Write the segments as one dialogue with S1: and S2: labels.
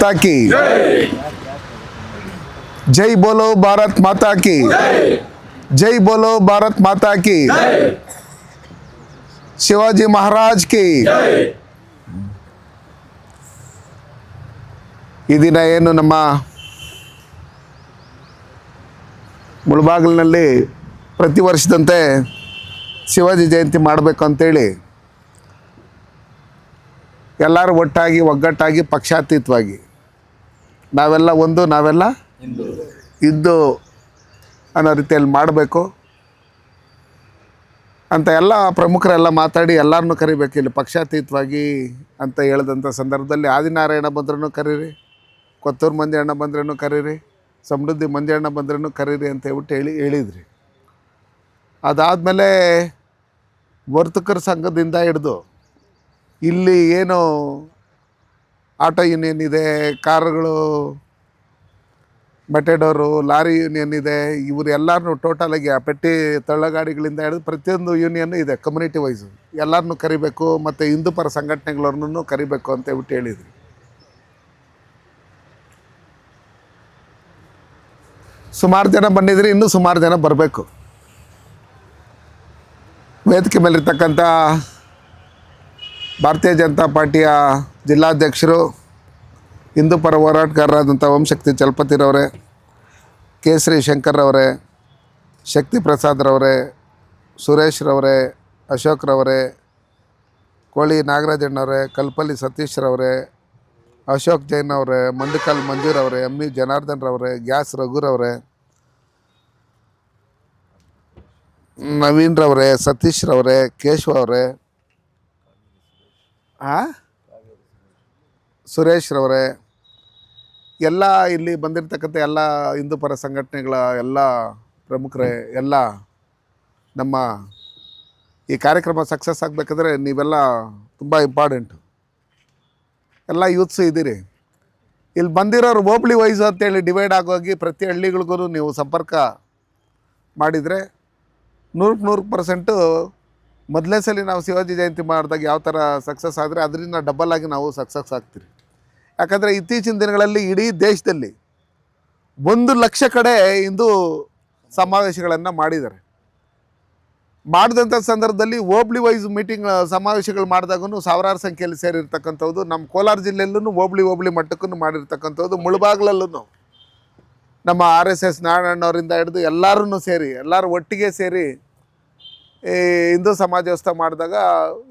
S1: माता की जय बोलो भारत माता की जय बोलो भारत माता की शिवाजी महाराज की ಈ ದಿನ ಏನು ನಮ್ಮ ಮುಳಬಾಗಿಲಿನಲ್ಲಿ ಪ್ರತಿ ವರ್ಷದಂತೆ ಶಿವಾಜಿ ಜಯಂತಿ ಮಾಡಬೇಕು ಅಂತೇಳಿ ಎಲ್ಲರೂ ಒಟ್ಟಾಗಿ ಒಗ್ಗಟ್ಟಾಗಿ ಪಕ್ಷಾತೀತವಾಗಿ ನಾವೆಲ್ಲ ಒಂದು ನಾವೆಲ್ಲ ಇದ್ದು ಅನ್ನೋ ರೀತಿಯಲ್ಲಿ ಮಾಡಬೇಕು ಅಂತ ಎಲ್ಲ ಪ್ರಮುಖರೆಲ್ಲ ಮಾತಾಡಿ ಎಲ್ಲರನ್ನೂ ಕರಿಬೇಕು ಇಲ್ಲಿ ಪಕ್ಷಾತೀತವಾಗಿ ಅಂತ ಹೇಳಿದಂಥ ಸಂದರ್ಭದಲ್ಲಿ ಆದಿನಾರಾಯಣ ಬಂದ್ರೂ ಕರೀರಿ, ಕೊತ್ತೂರು ಮಂಜಣ್ಣ ಬಂದ್ರೂ ಕರೀರಿ, ಸಮೃದ್ಧಿ ಮಂಜಣ್ಣ ಬಂದ್ರೂ ಕರೀರಿ ಅಂತ ಹೇಳ್ಬಿಟ್ಟು ಹೇಳಿದ್ರಿ. ಅದಾದಮೇಲೆ ವರ್ತಕರ ಸಂಘದಿಂದ ಹಿಡಿದು ಇಲ್ಲಿ ಏನು ಆಟೋ ಯೂನಿಯನ್ ಇದೆ, ಕಾರುಗಳು, ಮೆಟೆಡೋರು, ಲಾರಿ ಯೂನಿಯನ್ ಇದೆ, ಇವರು ಎಲ್ಲರನ್ನೂ ಟೋಟಲಾಗಿ ಆ ಪೆಟ್ಟಿ ತಳ್ಳಗಾಡಿಗಳಿಂದ ಹಿಡಿದು ಪ್ರತಿಯೊಂದು ಯೂನಿಯನ್ನು ಇದೆ ಕಮ್ಯುನಿಟಿ ವೈಸು ಎಲ್ಲರನ್ನೂ ಕರಿಬೇಕು ಮತ್ತು ಹಿಂದೂ ಪರ ಸಂಘಟನೆಗಳವ್ರನ್ನೂ ಕರಿಬೇಕು ಅಂತ ಹೇಳ್ಬಿಟ್ಟು ಹೇಳಿದ್ರಿ. ಸುಮಾರು ಜನ ಬಂದಿದ್ರಿ, ಇನ್ನೂ ಸುಮಾರು ಜನ ಬರಬೇಕು. ವೇದಿಕೆ ಮೇಲಿರ್ತಕ್ಕಂಥ ಭಾರತೀಯ ಜನತಾ ಪಾರ್ಟಿಯ ಜಿಲ್ಲಾಧ್ಯಕ್ಷರು, ಹಿಂದೂ ಪರ ಹೋರಾಟಗಾರರಾದಂಥ ಓಂಶಕ್ತಿ ಚಲಪತಿರವರೇ, ಕೇಸರಿ ಶಂಕರ್ರವರೇ, ಶಕ್ತಿ ಪ್ರಸಾದ್ರವರೇ, ಸುರೇಶ್ರವರೇ, ಅಶೋಕ್ರವರೇ, ಕೋಳಿ ನಾಗರಾಜಣ್ಣವರೇ, ಕಲ್ಪಲ್ಲಿ ಸತೀಶ್ರವರೇ, ಅಶೋಕ್ ಜೈನ್ ಅವರೇ, ಮಂಡಿಕಲ್ ಮಂಜೂರವರೇ, ಎಮ್ ಇ ಜನಾರ್ದನ್ರವರೇ, ಗ್ಯಾಸ್ ರಘುರವರೇ, ನವೀನ್ರವರೇ, ಸತೀಶ್ರವರೇ, ಕೇಶವ ಅವರೇ, ಸುರೇಶ್ರವರೇ, ಎಲ್ಲ ಇಲ್ಲಿ ಬಂದಿರತಕ್ಕಂಥ ಎಲ್ಲ ಹಿಂದೂ ಪರ ಸಂಘಟನೆಗಳ ಎಲ್ಲ ಪ್ರಮುಖರೇ, ಎಲ್ಲ ನಮ್ಮ ಈ ಕಾರ್ಯಕ್ರಮ ಸಕ್ಸಸ್ ಆಗಬೇಕಾದ್ರೆ ನೀವೆಲ್ಲ ತುಂಬ ಇಂಪಾರ್ಟೆಂಟು. ಎಲ್ಲ ಯೂತ್ಸು ಇದ್ದೀರಿ. ಇಲ್ಲಿ ಬಂದಿರೋರು ಹೋಬ್ಳಿ ವೈಸು ಅಂತೇಳಿ ಡಿವೈಡ್ ಆಗೋಗಿ ಪ್ರತಿ ಹಳ್ಳಿಗಳಿಗೂ ನೀವು ಸಂಪರ್ಕ ಮಾಡಿದರೆ 100% ಮೊದಲೇ ಸಲ ನಾವು ಶಿವಾಜಿ ಜಯಂತಿ ಮಾಡಿದಾಗ ಯಾವ ಥರ ಸಕ್ಸಸ್ ಆದರೆ ಅದರಿಂದ ಡಬಲ್ ಆಗಿ ನಾವು ಸಕ್ಸಸ್ ಆಗ್ತೀರಿ. ಯಾಕಂದರೆ ಇತ್ತೀಚಿನ ದಿನಗಳಲ್ಲಿ ಇಡೀ ದೇಶದಲ್ಲಿ 1,00,000 ಕಡೆ ಹಿಂದೂ ಸಮಾವೇಶಗಳನ್ನು ಮಾಡಿದ್ದಾರೆ. ಮಾಡಿದಂಥ ಸಂದರ್ಭದಲ್ಲಿ ಹೋಬ್ಳಿ ವೈಸ್ ಮೀಟಿಂಗ್ ಸಮಾವೇಶಗಳು ಮಾಡಿದಾಗೂ ಸಾವಿರಾರು ಸಂಖ್ಯೆಯಲ್ಲಿ ಸೇರಿರ್ತಕ್ಕಂಥದ್ದು. ನಮ್ಮ ಕೋಲಾರ ಜಿಲ್ಲೆಯಲ್ಲೂ ಹೋಬ್ಳಿ ಮಟ್ಟಕ್ಕೂ ಮಾಡಿರ್ತಕ್ಕಂಥದ್ದು. ಮುಳಬಾಗ್ಲಲ್ಲೂ ನಮ್ಮ RSS ನಾರಾಯಣವರಿಂದ ಹಿಡಿದು ಎಲ್ಲರೂ ಸೇರಿ ಎಲ್ಲರೂ ಒಟ್ಟಿಗೆ ಸೇರಿ ಈ ಹಿಂದೂ ಸಮಾಜೋತ್ಸವ ಮಾಡಿದಾಗ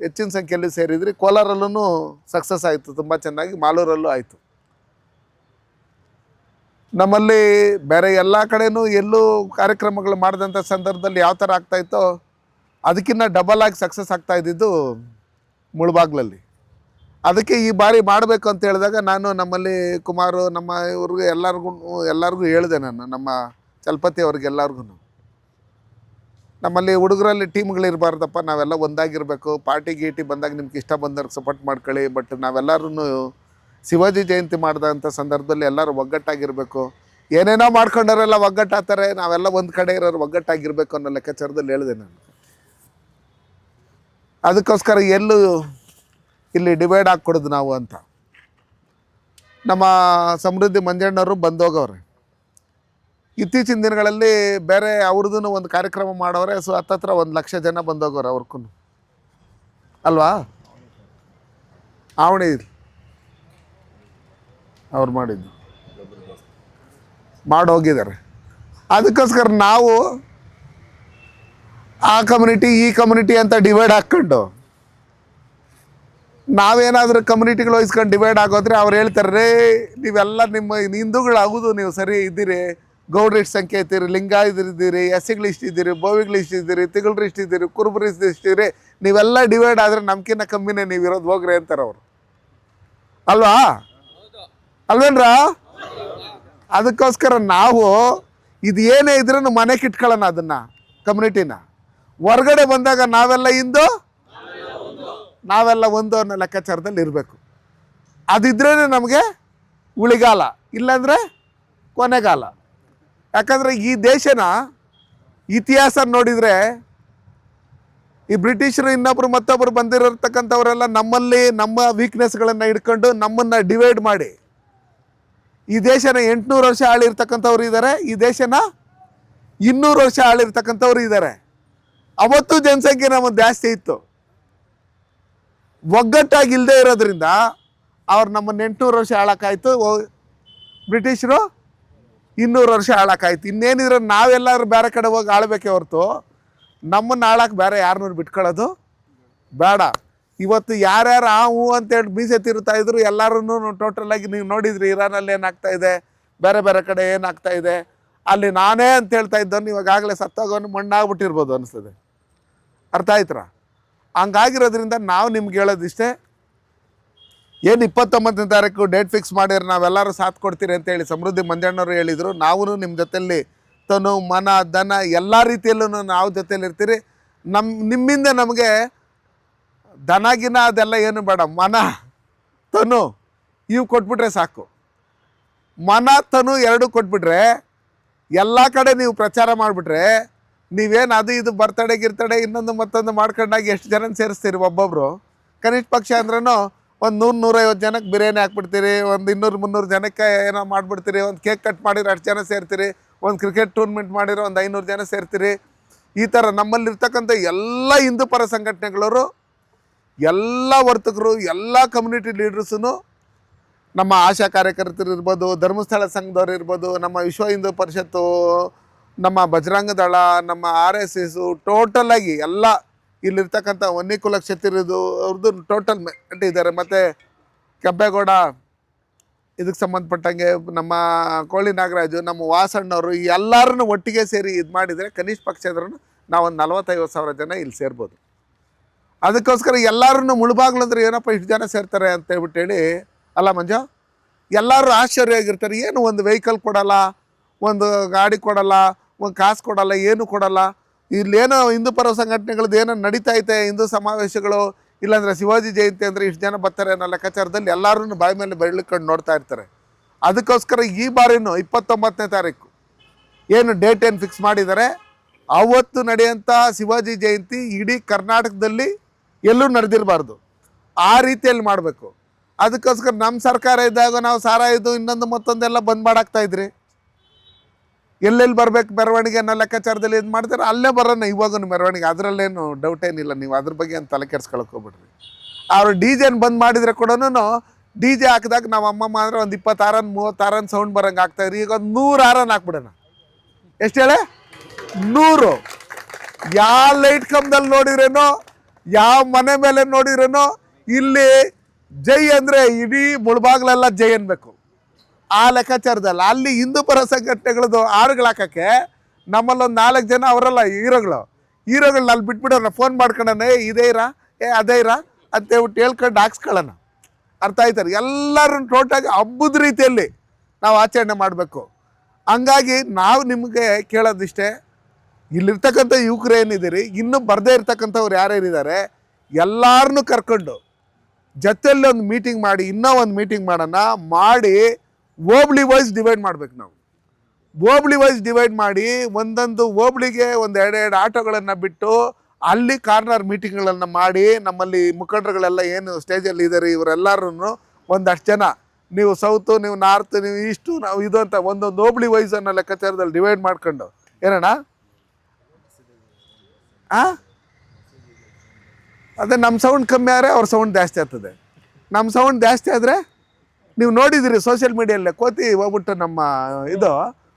S1: ಹೆಚ್ಚಿನ ಸಂಖ್ಯೆಯಲ್ಲಿ ಸೇರಿದ್ರಿ. ಕೋಲಾರಲ್ಲೂ ಸಕ್ಸಸ್ ಆಯಿತು, ತುಂಬ ಚೆನ್ನಾಗಿ. ಮಾಲೂರಲ್ಲೂ ಆಯಿತು. ನಮ್ಮಲ್ಲಿ ಬೇರೆ ಎಲ್ಲ ಕಡೆಯೂ ಎಲ್ಲೂ ಕಾರ್ಯಕ್ರಮಗಳು ಮಾಡಿದಂಥ ಸಂದರ್ಭದಲ್ಲಿ ಯಾವ ಥರ ಆಗ್ತಾಯಿತ್ತೋ ಅದಕ್ಕಿಂತ ಡಬಲ್ ಆಗಿ ಸಕ್ಸಸ್ ಆಗ್ತಾ ಇದ್ದಿದ್ದು ಮುಳಬಾಗ್ಲಲ್ಲಿ. ಅದಕ್ಕೆ ಈ ಬಾರಿ ಮಾಡಬೇಕು ಅಂತ ಹೇಳಿದಾಗ ನಾನು ನಮ್ಮಲ್ಲಿ ಕುಮಾರು ನಮ್ಮ ಇವ್ರಿಗೆ ಎಲ್ಲರಿಗೂ ಹೇಳಿದೆ. ನಾನು ನಮ್ಮ ಚಲಪತಿ ಅವ್ರಿಗೆಲ್ಲರಿಗೂ ನಮ್ಮಲ್ಲಿ ಹುಡುಗರಲ್ಲಿ ಟೀಮ್ಗಳಿರಬಾರ್ದಪ್ಪ, ನಾವೆಲ್ಲ ಒಂದಾಗಿರಬೇಕು. ಪಾರ್ಟಿ ಗೀಟಿ ಬಂದಾಗ ನಿಮ್ಗೆ ಇಷ್ಟ ಬಂದವ್ರಿಗೆ ಸಪೋರ್ಟ್ ಮಾಡ್ಕೊಳ್ಳಿ, ಬಟ್ ನಾವೆಲ್ಲರೂ ಶಿವಾಜಿ ಜಯಂತಿ ಮಾಡಿದಂಥ ಸಂದರ್ಭದಲ್ಲಿ ಎಲ್ಲರೂ ಒಗ್ಗಟ್ಟಾಗಿರಬೇಕು. ಏನೇನೋ ಮಾಡ್ಕೊಂಡವರೆಲ್ಲ ಒಗ್ಗಟ್ಟಾಗ್ತಾರೆ, ನಾವೆಲ್ಲ ಒಂದು ಕಡೆ ಇರೋರು ಒಗ್ಗಟ್ಟಾಗಿರಬೇಕು ಅನ್ನೋ ಲೆಕ್ಕಾಚಾರದಲ್ಲಿ ಹೇಳಿದೆ ನಾನು. ಅದಕ್ಕೋಸ್ಕರ ಎಲ್ಲೂ ಇಲ್ಲಿ ಡಿವೈಡ್ ಹಾಕ್ಕೊಡೋದು ನಾವು ಅಂತ. ನಮ್ಮ ಸಮೃದ್ಧಿ ಮಂಜಣ್ಣವರು ಬಂದೋಗವ್ರೆ. ಇತ್ತೀಚಿನ ದಿನಗಳಲ್ಲಿ ಬೇರೆ ಅವ್ರದ್ದು ಒಂದು ಕಾರ್ಯಕ್ರಮ ಮಾಡೋರೆ. ಸೊ ಹತ್ತತ್ರ 1,00,000 ಜನ ಬಂದೋಗವ್ರೆ ಅವ್ರಿಗೂ ಅಲ್ವಾ. ಆವಣಿ ಅವ್ರು ಮಾಡಿದ್ದು ಮಾಡೋಗಿದ್ದಾರೆ. ಅದಕ್ಕೋಸ್ಕರ ನಾವು ಆ ಕಮ್ಯುನಿಟಿ ಈ ಕಮ್ಯುನಿಟಿ ಅಂತ ಡಿವೈಡ್ ಹಾಕ್ಕೊಂಡು ನಾವೇನಾದರೂ ಕಮ್ಯುನಿಟಿಗಳು ವಹಿಸ್ಕೊಂಡು ಡಿವೈಡ್ ಆಗೋದ್ರೆ ಅವ್ರು ಹೇಳ್ತಾರೆ, ರೇ ನೀವೆಲ್ಲ ನಿಮ್ಮ ಹಿಂದೂಗಳಾಗೋದು ನೀವು ಸರಿ ಇದ್ದೀರಿ, ಗೌಡ್ರು ಇಷ್ಟು ಸಂಖ್ಯೆ ಇದ್ದೀರಿ, ಲಿಂಗಾಯತರಿದ್ದೀರಿ, ಎಸ್ಸಿಗಳು ಇಷ್ಟಿದ್ದೀರಿ, ಬೋವಿಗಳು ಇಷ್ಟಿದ್ದೀರಿ, ತಿಗಳರು ಇಷ್ಟಿದ್ದೀರಿ, ಕುರುಬರು ಇಷ್ಟಿದ್ದೀರಿ, ನೀವೆಲ್ಲ ಡಿವೈಡ್ ಆದರೆ ನಮ್ಕಿನ್ನ ಕಮ್ಮಿನೇ ನೀವು ಇರೋದು, ಹೋಗ್ರಿ ಅಂತಾರೆ ಅವರು. ಅಲ್ವಾ ಅಲ್ವೇನ್ರ? ಅದಕ್ಕೋಸ್ಕರ ನಾವು ಇದು ಏನೇ ಇದ್ರೂ ಮನೆಗೆ ಇಟ್ಕೊಳ್ಳೋಣ ಅದನ್ನು, ಕಮ್ಯುನಿಟಿನ. ಹೊರಗಡೆ ಬಂದಾಗ ನಾವೆಲ್ಲ ಹಿಂದೂ, ನಾವೆಲ್ಲ ಒಂದು ಅನ್ನೋ ಲೆಕ್ಕಾಚಾರದಲ್ಲಿ ಇರಬೇಕು. ಅದಿದ್ರೇ ನಮಗೆ ಉಳಿಗಾಲ, ಇಲ್ಲಾಂದರೆ ಕೊನೆಗಾಲ. ಯಾಕಂದರೆ ಈ ದೇಶನ ಇತಿಹಾಸ ನೋಡಿದರೆ ಈ ಬ್ರಿಟಿಷರು ಇನ್ನೊಬ್ಬರು ಮತ್ತೊಬ್ಬರು ಬಂದಿರತಕ್ಕಂಥವರೆಲ್ಲ ನಮ್ಮಲ್ಲಿ ನಮ್ಮ ವೀಕ್ನೆಸ್ಗಳನ್ನು ಹಿಡ್ಕೊಂಡು ನಮ್ಮನ್ನು ಡಿವೈಡ್ ಮಾಡಿ ಈ ದೇಶನ 800 ವರ್ಷ ಆಳಿರ್ತಕ್ಕಂಥವ್ರು ಇದ್ದಾರೆ, ಈ ದೇಶನ 200 ವರ್ಷ ಆಳಿರ್ತಕ್ಕಂಥವ್ರು ಇದ್ದಾರೆ. ಅವತ್ತು ಜನಸಂಖ್ಯೆ ನಮ್ಮದು ಜಾಸ್ತಿ ಇತ್ತು. ಒಗ್ಗಟ್ಟಾಗಿ ಇಲ್ಲದೆ ಇರೋದ್ರಿಂದ ಅವ್ರು ನಮ್ಮನ್ನು 800 ವರ್ಷ ಆಳಕ್ಕಾಯ್ತು, ಬ್ರಿಟಿಷರು 200 ವರ್ಷ ಆಳಕ್ಕಾಯ್ತು. ಇನ್ನೇನಿದ್ರೆ ನಾವೆಲ್ಲರೂ ಬೇರೆ ಕಡೆ ಹೋಗಿ ಆಳ್ಬೇಕೆ ಹೊರತು ನಮ್ಮನ್ನು ಆಳಕ್ಕೆ ಬೇರೆ ಯಾರನ್ನೂ ಬಿಟ್ಕೊಳ್ಳೋದು ಬೇಡ. ಇವತ್ತು ಯಾರ್ಯಾರು ಹೂ ಅಂತೇಳಿ ಮೀಸೆ ತಿರುತ್ತಾ ಇದ್ರು ಎಲ್ಲರೂ ಟೋಟಲಾಗಿ ನೀವು ನೋಡಿದ್ರಿ ಇರಾನಲ್ಲಿ ಏನಾಗ್ತಾ ಇದೆ, ಬೇರೆ ಬೇರೆ ಕಡೆ ಏನಾಗ್ತಾ ಇದೆ. ಅಲ್ಲಿ ನಾನೇ ಅಂತ ಹೇಳ್ತಾ ಇದ್ದವನು ಇವಾಗಲೇ ಸತ್ತೋಗೋನು ಮಣ್ಣಾಗ್ಬಿಟ್ಟಿರ್ಬೋದು ಅನಿಸ್ತದೆ. ಅರ್ಥ ಆಯ್ತರ? ಹಂಗಾಗಿರೋದ್ರಿಂದ ನಾವು ನಿಮ್ಗೆ ಹೇಳೋದಿಷ್ಟೇ, ಏನು 29ನೇ ತಾರೀಕು ಡೇಟ್ ಫಿಕ್ಸ್ ಮಾಡಿದ್ರೆ ನಾವೆಲ್ಲರೂ ಸಾಥ್ ಕೊಡ್ತೀರಿ ಅಂತೇಳಿ ಸಮೃದ್ಧಿ ಮಂಜಣ್ಣವರು ಹೇಳಿದರು. ನಾವು ನಿಮ್ಮ ಜೊತೆಯಲ್ಲಿ ತನು ಮನ ಧನ ಎಲ್ಲ ರೀತಿಯಲ್ಲೂ ನಾವು ಜೊತೆಯಲ್ಲಿ ಇರ್ತೀರಿ. ನಿಮ್ಮಿಂದ ನಮಗೆ ದನಗಿನ ಅದೆಲ್ಲ ಏನು ಬೇಡ, ಮನ ತನು ಇವು ಕೊಟ್ಬಿಟ್ರೆ ಸಾಕು. ಮನ ತನು ಎರಡು ಕೊಟ್ಬಿಟ್ರೆ ಎಲ್ಲ ಕಡೆ ನೀವು ಪ್ರಚಾರ ಮಾಡಿಬಿಟ್ರೆ ನೀವೇನು ಅದು ಇದು ಬರ್ತಡೆ ಗಿರ್ತಡೆ ಇನ್ನೊಂದು ಮತ್ತೊಂದು ಮಾಡ್ಕೊಂಡಾಗಿ ಎಷ್ಟು ಜನ ಸೇರಿಸ್ತೀರಿ? ಒಬ್ಬೊಬ್ಬರು ಕನಿಷ್ಠ ಪಕ್ಷ ಅಂದ್ರೂ ಒಂದು 100-150 ಜನಕ್ಕೆ ಬಿರಿಯಾನಿ ಹಾಕ್ಬಿಡ್ತೀರಿ, ಒಂದು 200-300 ಜನಕ್ಕೆ ಏನೋ ಮಾಡಿಬಿಡ್ತೀರಿ, ಒಂದು ಕೇಕ್ ಕಟ್ ಮಾಡಿರೋ ಅಷ್ಟು ಜನ ಸೇರ್ತೀರಿ, ಒಂದು ಕ್ರಿಕೆಟ್ ಟೂರ್ನಮೆಂಟ್ ಮಾಡಿರೋ ಒಂದು 500 ಜನ ಸೇರ್ತೀರಿ. ಈ ಥರ ನಮ್ಮಲ್ಲಿರ್ತಕ್ಕಂಥ ಎಲ್ಲ ಹಿಂದೂ ಪರ ಸಂಘಟನೆಗಳವರು, ಎಲ್ಲ ವರ್ತಕರು, ಎಲ್ಲ ಕಮ್ಯುನಿಟಿ ಲೀಡರ್ಸೂ, ನಮ್ಮ ಆಶಾ ಕಾರ್ಯಕರ್ತರು ಇರ್ಬೋದು, ಧರ್ಮಸ್ಥಳ ಸಂಘದವ್ರು ಇರ್ಬೋದು, ನಮ್ಮ ವಿಶ್ವ ಹಿಂದೂ ಪರಿಷತ್ತು, ನಮ್ಮ ಬಜರಂಗ ದಳ, ನಮ್ಮ RSS, ಟೋಟಲಾಗಿ ಎಲ್ಲ ಇಲ್ಲಿರ್ತಕ್ಕಂಥ ವನ್ನಿಕುಲ ಕ್ಷತ್ರಿಯರದು ಅವ್ರದ್ದು ಟೋಟಲ್ ಇದ್ದಾರೆ. ಮತ್ತು ಕೆಂಪೇಗೌಡ ಇದಕ್ಕೆ ಸಂಬಂಧಪಟ್ಟಂಗೆ ನಮ್ಮ ಕೋಳಿ ನಾಗರಾಜು, ನಮ್ಮ ವಾಸಣ್ಣವರು ಎಲ್ಲರನ್ನು ಒಟ್ಟಿಗೆ ಸೇರಿ ಇದು ಮಾಡಿದರೆ ಕನಿಷ್ಠ ಪಕ್ಷ ಆದ್ರೂ ನಾವೊಂದು 40-50 ಸಾವಿರ ಜನ ಇಲ್ಲಿ ಸೇರ್ಬೋದು. ಅದಕ್ಕೋಸ್ಕರ ಎಲ್ಲರೂ ಮುಳುಬಾಗ್ಲು ಅಂದ್ರೆ ಏನಪ್ಪ ಇಷ್ಟು ಜನ ಸೇರ್ತಾರೆ ಅಂತೇಳ್ಬಿಟ್ಟೇಳಿ ಅಲ್ಲ ಮಂಜು, ಎಲ್ಲರೂ ಆಶ್ಚರ್ಯ ಆಗಿರ್ತಾರೆ. ಏನು ಒಂದು ವೆಹಿಕಲ್ ಕೊಡಲ್ಲ, ಒಂದು ಗಾಡಿ ಕೊಡಲ್ಲ, ಒಂದು ಕಾಸು ಕೊಡಲ್ಲ, ಏನು ಕೊಡಲ್ಲ. ಇಲ್ಲೇನೋ ಹಿಂದೂ ಪರ ಸಂಘಟನೆಗಳದ್ದು ಏನೋ ನಡೀತಾ ಐತೆ, ಹಿಂದೂ ಸಮಾವೇಶಗಳು, ಇಲ್ಲಾಂದರೆ ಶಿವಾಜಿ ಜಯಂತಿ ಅಂದರೆ ಇಷ್ಟು ಜನ ಬರ್ತಾರೆ ಅನ್ನೋ ಲೆಕ್ಕಾಚಾರದಲ್ಲಿ ಎಲ್ಲರೂ ಬಾಯಿ ಮೇಲೆ ಬೆಳ್ಳಿಕೊಂಡು ನೋಡ್ತಾ ಇರ್ತಾರೆ. ಅದಕ್ಕೋಸ್ಕರ ಈ ಬಾರಿನೂ 29ನೇ ತಾರೀಕು ಏನು ಡೇಟ್ ಏನು ಫಿಕ್ಸ್ ಮಾಡಿದ್ದಾರೆ, ಅವತ್ತು ನಡೆಯೋಂಥ ಶಿವಾಜಿ ಜಯಂತಿ ಇಡೀ ಕರ್ನಾಟಕದಲ್ಲಿ ಎಲ್ಲೂ ನಡೆದಿರಬಾರ್ದು, ಆ ರೀತಿಯಲ್ಲಿ ಮಾಡಬೇಕು. ಅದಕ್ಕೋಸ್ಕರ ನಮ್ಮ ಸರ್ಕಾರ ಇದ್ದಾಗ ನಾವು ಸಾರಾಯಿದು ಇನ್ನೊಂದು ಮತ್ತೊಂದೆಲ್ಲ ಬಂದ್ ಮಾಡಾಕ್ತಾಯಿದ್ರಿ. ಎಲ್ಲೆಲ್ಲಿ ಬರ್ಬೇಕು ಮೆರವಣಿಗೆ ಅನ್ನೋ ಲೆಕ್ಕಾಚಾರದಲ್ಲಿ ಇದು ಮಾಡ್ತಾರೆ, ಅಲ್ಲೇ ಬರೋಣ ಇವಾಗೂ ಮೆರವಣಿಗೆ, ಅದರಲ್ಲೇನು ಡೌಟ್ ಏನಿಲ್ಲ. ನೀವು ಅದ್ರ ಬಗ್ಗೆ ಏನು ತಲೆ ಕೆಡ್ಸ್ಕೊಳಕ್ಕೆ ಹೋಗ್ಬಿಡ್ರಿ. ಅವರು DJ ಬಂದ್ ಮಾಡಿದರೆ ಕೂಡ DJ ಹಾಕಿದಾಗ ನಾವು ಅಮ್ಮಮ್ಮ ಅಂದರೆ ಒಂದು 20 ಹಾರನ್ 30 ಹಾರನ್ ಸೌಂಡ್ ಬರೋಂಗೆ ಆಗ್ತಾಯಿದ್ರಿ. ಈಗ ಒಂದು 100 ಹಾರನ್ ಹಾಕ್ಬಿಡೋಣ. ಎಷ್ಟು ಹೇಳೆ? 100. ಯಾವ ಲೈಟ್ ಕಂಬದಲ್ಲಿ ನೋಡಿದ್ರೇನೋ, ಯಾವ ಮನೆ ಮೇಲೆ ನೋಡಿದ್ರೇನೋ ಇಲ್ಲಿ ಜೈ ಅಂದರೆ ಇಡೀ ಮುಳುಬಾಗ್ಲೆಲ್ಲ ಜೈ ಅನ್ಬೇಕು, ಆ ಲೆಕ್ಕಾಚಾರದಲ್ಲ. ಅಲ್ಲಿ ಹಿಂದೂ ಪರ ಸಂಘಟನೆಗಳದ್ದು ಹಾಡುಗಳು ಹಾಕೋಕ್ಕೆ ನಮ್ಮಲ್ಲೊಂದು 4 ಜನ ಅವರಲ್ಲ ಹೀರೋಗಳನ್ನ ಅಲ್ಲಿ ಬಿಟ್ಬಿಡೋಣ, ಫೋನ್ ಮಾಡ್ಕೊಳ್ಳೋಣ, ಇದೇ ಇರಾ ಅದೇ ಇರಾ ಅಂತೇಳ್ಬಿಟ್ಟು ಹೇಳ್ಕೊಂಡು ಹಾಕ್ಸ್ಕೊಳ್ಳೋಣ. ಅರ್ಥ ಆಯ್ತಾರೆ? ಎಲ್ಲರೂ ಟೋಟಾಗಿ ಹಬ್ಬದ ರೀತಿಯಲ್ಲಿ ನಾವು ಆಚರಣೆ ಮಾಡಬೇಕು. ಹಂಗಾಗಿ ನಾವು ನಿಮಗೆ ಕೇಳೋದಿಷ್ಟೇ, ಇಲ್ಲಿರ್ತಕ್ಕಂಥ ಯುವಕರು ಏನಿದ್ದೀರಿ, ಇನ್ನೂ ಬರದೇ ಇರ್ತಕ್ಕಂಥವ್ರು ಯಾರ್ಯಾರಿದ್ದಾರೆ ಎಲ್ಲರನ್ನೂ ಕರ್ಕೊಂಡು ಜೊತೆಯಲ್ಲಿ ಒಂದು ಮೀಟಿಂಗ್ ಮಾಡಿ, ಇನ್ನೂ ಒಂದು ಮೀಟಿಂಗ್ ಮಾಡಿ ಹೋಬ್ಳಿ ವೈಸ್ ಡಿವೈಡ್ ಮಾಡಬೇಕು. ನಾವು ಹೋಬ್ಳಿ ವೈಸ್ ಡಿವೈಡ್ ಮಾಡಿ ಒಂದೊಂದು ಹೋಬ್ಳಿಗೆ ಒಂದು 2 ಆಟೋಗಳನ್ನು ಬಿಟ್ಟು ಅಲ್ಲಿ ಕಾರ್ನರ್ ಮೀಟಿಂಗ್ಗಳನ್ನು ಮಾಡಿ, ನಮ್ಮಲ್ಲಿ ಮುಖಂಡರುಗಳೆಲ್ಲ ಏನು ಸ್ಟೇಜಲ್ಲಿ ಇದ್ದಾರೆ ಇವರೆಲ್ಲರೂ ಒಂದಷ್ಟು ಜನ, ನೀವು ಸೌತು, ನೀವು ನಾರ್ತ್, ನೀವು ಈಸ್ಟು, ನಾವು ಇದು ಅಂತ ಒಂದೊಂದು ಹೋಬ್ಳಿ ವೈಸ್ ಅನ್ನೋ ಲೆಕ್ಕಾಚಾರದಲ್ಲಿ ಡಿವೈಡ್ ಮಾಡ್ಕೊಂಡು ಏನಣ್ಣ ಅದೇ ನಮ್ಮ ಸೌಂಡ್ ಕಮ್ಮಿ ಆದರೆ ಅವ್ರ ಸೌಂಡ್ ಜಾಸ್ತಿ ಆಗ್ತದೆ. ನಮ್ಮ ಸೌಂಡ್ ಜಾಸ್ತಿ ಆದರೆ ನೀವು ನೋಡಿದಿರಿ ಸೋಷಿಯಲ್ ಮೀಡಿಯಲ್ಲಿ ಕೋತಿ ಹೋಗ್ಬಿಟ್ಟು ನಮ್ಮ ಇದು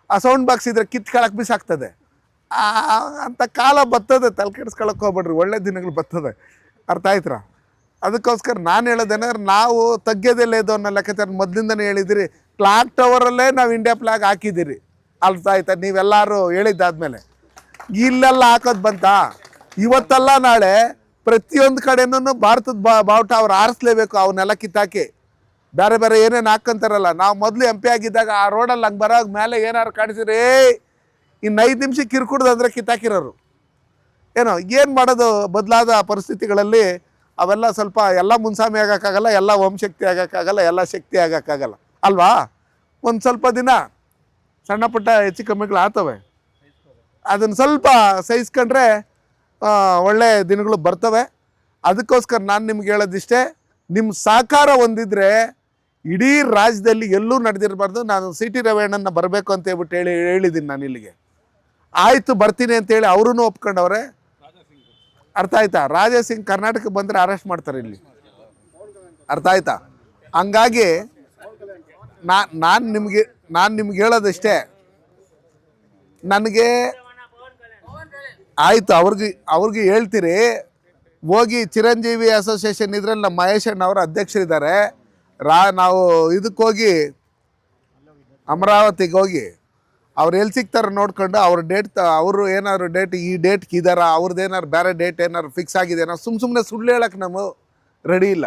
S1: ಆ ಸೌಂಡ್ ಬಾಕ್ಸ್ ಇದ್ರೆ ಕಿತ್ಕೊಳಕ್ಕೆ ಬಿಸಾಕ್ತದೆ ಅಂತ ಕಾಲ ಬರ್ತದೆ. ತಲೆ ಕೆಡಿಸ್ಕೊಳಕ್ಕೆ ಹೋಗ್ಬೇಡ್ರಿ, ಒಳ್ಳೆ ದಿನಗಳು ಬರ್ತದೆ. ಅರ್ಥ ಆಯ್ತರ? ಅದಕ್ಕೋಸ್ಕರ ನಾನು ಹೇಳೋದೇನಾದ್ರೆ ನಾವು ತಗ್ಗದಲ್ಲೇ ಇದು ಅನ್ನೋ ಲೆಕ್ಕಾಚಾರ ಮೊದಲಿಂದನೇ ಹೇಳಿದಿರಿ. ಕ್ಲಾಕ್ ಟವರಲ್ಲೇ ನಾವು ಇಂಡಿಯಾ ಫ್ಲಾಗ್ ಹಾಕಿದ್ದೀರಿ. ಅರ್ಥ ಆಯ್ತಾ? ನೀವೆಲ್ಲರೂ ಹೇಳಿದ್ದಾದ್ಮೇಲೆ ಇಲ್ಲೆಲ್ಲ ಹಾಕೋದು ಬಂತಾ? ಇವತ್ತಲ್ಲ ನಾಳೆ ಪ್ರತಿಯೊಂದು ಕಡೆನೂ ಭಾರತದ ಬಾವುಟ ಅವ್ರು ಆರಿಸ್ಲೇಬೇಕು. ಅವನ್ನೆಲ್ಲ ಕಿತ್ತಾಕಿ ಬೇರೆ ಬೇರೆ ಏನೇನು ಹಾಕ್ಕಂತಾರಲ್ಲ. ನಾವು ಮೊದಲು MP ಆಗಿದ್ದಾಗ ಆ ರೋಡಲ್ಲಿ ಹಂಗೆ ಬರೋವಾಗ ಮೇಲೆ ಏನಾರು ಕಾಣಿಸಿದ್ರೆ ಇನ್ನು 5 ನಿಮಿಷಕ್ಕೆ ಕಿರ್ಕುಡ್ದು ಅಂದರೆ ಕಿತ್ತಾಕಿರೋರು. ಏನೋ ಏನು ಮಾಡೋದು, ಬದಲಾದ ಪರಿಸ್ಥಿತಿಗಳಲ್ಲಿ ಅವೆಲ್ಲ ಸ್ವಲ್ಪ ಎಲ್ಲ ಮುನ್ಸಾಮಿ ಆಗೋಕ್ಕಾಗಲ್ಲ, ಎಲ್ಲ ವಂಶಕ್ತಿ ಆಗೋಕ್ಕಾಗಲ್ಲ, ಎಲ್ಲ ಶಕ್ತಿ ಆಗೋಕ್ಕಾಗಲ್ಲ ಅಲ್ವಾ? ಒಂದು ಸ್ವಲ್ಪ ದಿನ ಸಣ್ಣ ಪುಟ್ಟ ಹೆಚ್ಚು ಕಮ್ಮಿಗಳು ಆಗ್ತವೆ. ಅದನ್ನು ಸ್ವಲ್ಪ ಸಹಿಸ್ಕೊಂಡ್ರೆ ಒಳ್ಳೆ ದಿನಗಳು ಬರ್ತವೆ. ಅದಕ್ಕೋಸ್ಕರ ನಾನು ನಿಮ್ಗೆ ಹೇಳೋದಿಷ್ಟೇ, ನಿಮ್ಮ ಸಹಕಾರ ಹೊಂದಿದ್ರೆ ಇಡೀ ರಾಜ್ಯದಲ್ಲಿ ಎಲ್ಲೂ ನಡೆದಿರಬಾರ್ದು. ನಾನು ಸಿ ಟಿ ರವಿಯಣ್ಣನ ಬರಬೇಕು ಅಂತ ಹೇಳ್ಬಿಟ್ಟು ಹೇಳಿದ್ದೀನಿ ನಾನು ಇಲ್ಲಿಗೆ. ಆಯಿತು ಬರ್ತೀನಿ ಅಂತೇಳಿ ಅವರೂ ಒಪ್ಕೊಂಡವ್ರೆ. ಅರ್ಥ ಆಯ್ತಾ? ರಾಜಾ ಸಿಂಗ್ ಕರ್ನಾಟಕಕ್ಕೆ ಬಂದರೆ ಅರೆಸ್ಟ್ ಮಾಡ್ತಾರೆ ಇಲ್ಲಿ. ಅರ್ಥ ಆಯ್ತಾ? ಹಂಗಾಗಿ ನಾನು ನಿಮ್ಗೆ ಹೇಳೋದಷ್ಟೇ, ನನಗೆ ಆಯಿತು ಅವ್ರಿಗೆ ಹೇಳ್ತೀರಿ, ಹೋಗಿ ಚಿರಂಜೀವಿ ಅಸೋಸಿಯೇಷನ್ ಇದ್ರಲ್ಲಿ ನಮ್ಮ ಮಹೇಶ್ ಅಣ್ಣ ಅವರು ಅಧ್ಯಕ್ಷರಿದ್ದಾರೆ. ನಾವು ಇದಕ್ಕೆ ಹೋಗಿ ಅಮರಾವತಿಗೆ ಹೋಗಿ ಅವ್ರು ಎಲ್ಲಿ ಸಿಗ್ತಾರೆ ನೋಡ್ಕೊಂಡು ಅವ್ರ ಡೇಟ್ ಅವರು ಏನಾದ್ರು ಡೇಟ್ ಈ ಡೇಟ್ಗೆ ಇದ್ದಾರ, ಅವ್ರದ್ದು ಏನಾದ್ರು ಬೇರೆ ಡೇಟ್ ಏನಾದ್ರು ಫಿಕ್ಸ್ ಆಗಿದೆಯೋ ಸುಮ್ಮನೆ ಸುಳ್ಳು ಹೇಳಕ್ಕೆ ನಾವು ರೆಡಿ ಇಲ್ಲ.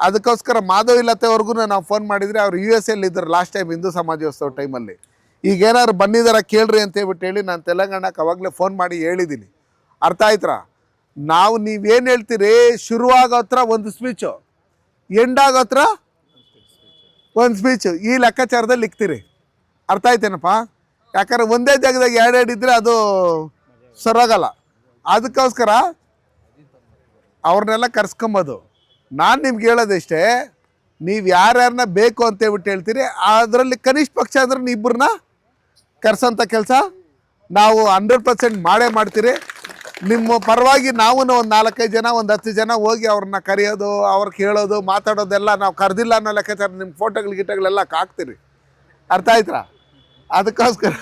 S1: ಅದಕ್ಕೋಸ್ಕರ ಮಾಧವ್ ಇಲ್ಲತ್ತೆವರೆಗೂ ನಾವು ಫೋನ್ ಮಾಡಿದರೆ ಅವ್ರು US ಇದ್ರು ಲಾಸ್ಟ್ ಟೈಮ್ ಹಿಂದೂ ಸಮಾಜೋತ್ಸವ ಟೈಮಲ್ಲಿ. ಈಗೇನಾದ್ರು ಬಂದಿದ್ದಾರ ಕೇಳ್ರಿ ಅಂತ ಹೇಳ್ಬಿಟ್ಟು ಹೇಳಿ ನಾನು ತೆಲಂಗಾಣಕ್ಕೆ ಅವಾಗಲೇ ಫೋನ್ ಮಾಡಿ ಹೇಳಿದ್ದೀನಿ. ಅರ್ಥ ಆಯ್ತಾ? ನೀವೇನು ಹೇಳ್ತೀರಿ, ಶುರುವಾಗೋ ಹತ್ರ ಒಂದು ಸ್ಪೀಚು, ಎಂಡಾಗೋ ಹತ್ರ ಒಂದು ಸ್ಪೀಚು, ಈ ಲೆಕ್ಕಾಚಾರದಲ್ಲಿ ಇಕ್ತೀರಿ. ಅರ್ಥ ಆಯ್ತೇನಪ್ಪ? ಯಾಕಂದ್ರೆ ಒಂದೇ ಜಾಗದಾಗ ಎರಡೆರಡು ಇದ್ದರೆ ಅದು ಸರೋಗಲ್ಲ. ಅದಕ್ಕೋಸ್ಕರ ಅವ್ರನ್ನೆಲ್ಲ ಕರ್ಸ್ಕೊಂಬೋದು. ನಾನು ನಿಮ್ಗೆ ಹೇಳೋದಿಷ್ಟೇ, ನೀವು ಯಾರ್ಯಾರನ್ನ ಬೇಕು ಅಂತೇಳ್ಬಿಟ್ಟು ಹೇಳ್ತೀರಿ, ಅದರಲ್ಲಿ ಕನಿಷ್ಠ ಪಕ್ಷ ಅಂದ್ರೆ ಇಬ್ಬರನ್ನ ಕರ್ಸೋಂಥ ಕೆಲಸ ನಾವು 100% ಮಾಡೇ ಮಾಡ್ತೀರಿ. ನಿಮ್ಮ ಪರವಾಗಿ ನಾವು ಒಂದು 4-5 ಜನ, ಒಂದು 10 ಜನ ಹೋಗಿ ಅವ್ರನ್ನ ಕರೆಯೋದು, ಅವ್ರು ಕೇಳೋದು, ಮಾತಾಡೋದೆಲ್ಲ ನಾವು ಕರೆದಿಲ್ಲ ಅನ್ನೋ ಲೆಕ್ಕಾಚಾರ ನಿಮ್ಮ ಫೋಟೋಗಳೆಲ್ಲ ಹಾಕ್ತೀರಿ. ಅರ್ಥ ಆಯ್ತಾ? ಅದಕ್ಕೋಸ್ಕರ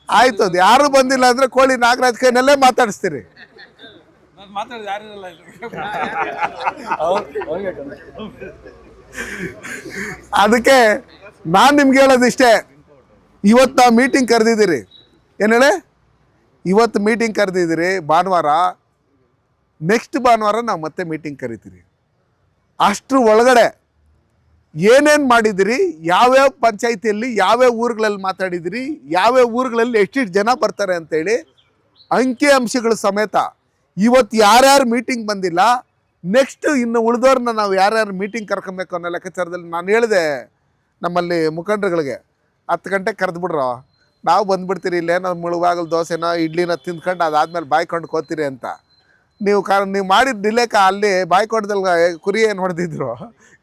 S1: ಆಯ್ತು, ಅದು ಯಾರು ಬಂದಿಲ್ಲ ಅಂದರೆ ಕೋಳಿ ನಾಗರಾಜ್ ಕೈನಲ್ಲೇ ಮಾತಾಡಿಸ್ತೀರಿ. ಅದಕ್ಕೆ ನಾನು ನಿಮ್ಗೆ ಹೇಳೋದಿಷ್ಟೇ, ಇವತ್ತು ನಾವು ಮೀಟಿಂಗ್ ಕರೆದಿದ್ದೀರಿ. ಏನು ಹೇಳಿ? ಇವತ್ತು ಮೀಟಿಂಗ್ ಕರೆದಿದ್ದೀರಿ ಭಾನುವಾರ. ನೆಕ್ಸ್ಟ್ ಭಾನುವಾರ ನಾವು ಮತ್ತೆ ಮೀಟಿಂಗ್ ಕರಿತೀರಿ. ಅಷ್ಟ್ರ ಒಳಗಡೆ ಏನೇನು ಮಾಡಿದಿರಿ, ಯಾವ್ಯಾವ ಪಂಚಾಯಿತಿಯಲ್ಲಿ ಯಾವ್ಯಾವ ಊರುಗಳಲ್ಲಿ ಮಾತಾಡಿದಿರಿ, ಯಾವ್ಯಾವ ಊರುಗಳಲ್ಲಿ ಎಷ್ಟೆಷ್ಟು ಜನ ಬರ್ತಾರೆ ಅಂತೇಳಿ ಅಂಕಿ ಅಂಶಗಳ ಸಮೇತ ಇವತ್ತು ಯಾರ್ಯಾರು ಮೀಟಿಂಗ್ ಬಂದಿಲ್ಲ, ನೆಕ್ಸ್ಟ್ ಇನ್ನು ಉಳಿದವ್ರನ್ನ ನಾವು ಯಾರ್ಯಾರು ಮೀಟಿಂಗ್ ಕರ್ಕೊಬೇಕು ಅನ್ನೋ ಲೆಕ್ಕಾಚಾರದಲ್ಲಿ ನಾನು ಹೇಳಿದೆ ನಮ್ಮಲ್ಲಿ ಮುಖಂಡರುಗಳಿಗೆ, 10 ಗಂಟೆಗೆ ಕರೆದ್ಬಿಡ್ರೋ, ನಾವು ಬಂದುಬಿಡ್ತೀರಿ, ಇಲ್ಲೇನೋ ಮುಳುಗಾಗಲ್ ದೋಸೆನೋ ಇಡ್ಲಿನ ತಿಂದ್ಕೊಂಡು ಅದಾದ್ಮೇಲೆ ಬಾಯ್ಕೊಂಡು ಕೋತೀರಿ ಅಂತ. ನೀವು ಮಾಡಿದ ಡಿಲೇಕ ಅಲ್ಲಿ ಬಾಯ್ಕೊಂಡದಲ್ಲಿ ಕುರಿ ಏನು ಹೊಡೆದಿದ್ರು